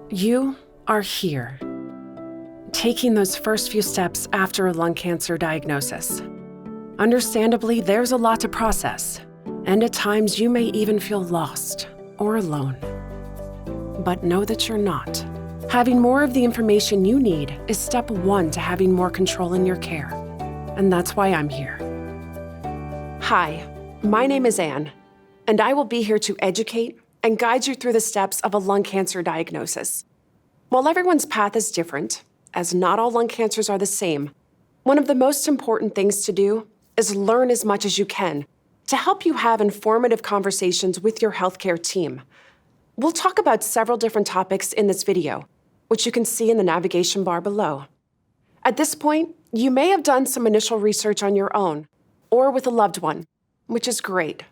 You are here, taking those first few steps after a lung cancer diagnosis. Understandably, there's a lot to process, and at times you may even feel lost or alone. But know that you're not. Having more of the information you need is step one to having more control in your care, and that's why I'm here. Hi, my name is Anne, and I will be here to educate and guide you through the steps of a lung cancer diagnosis. While everyone's path is different, as not all lung cancers are the same, one of the most important things to do is learn as much as you can to help you have informative conversations with your healthcare team. We'll talk about several different topics in this video, which you can see in the navigation bar below. At this point, you may have done some initial research on your own or with a loved one, which is great.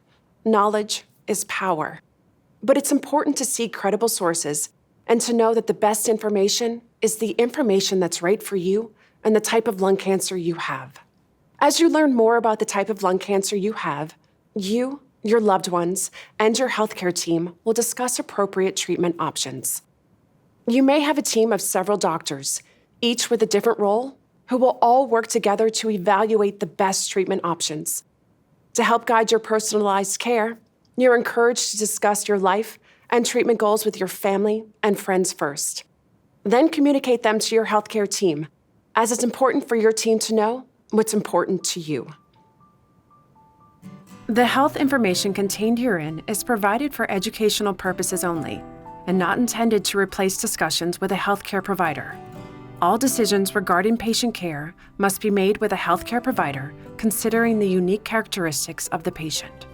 Knowledge is power. But it's important to seek credible sources and to know that the best information is the information that's right for you and the type of lung cancer you have. As you learn more about the type of lung cancer you have, you, your loved ones, and your healthcare team will discuss appropriate treatment options. You may have a team of several doctors, each with a different role, who will all work together to evaluate the best treatment options. To help guide your personalized care, you're encouraged to discuss your life and treatment goals with your family and friends first. Then communicate them to your healthcare team, as it's important for your team to know what's important to you. The health information contained herein is provided for educational purposes only and not intended to replace discussions with a healthcare provider. All decisions regarding patient care must be made with a healthcare provider considering the unique characteristics of the patient.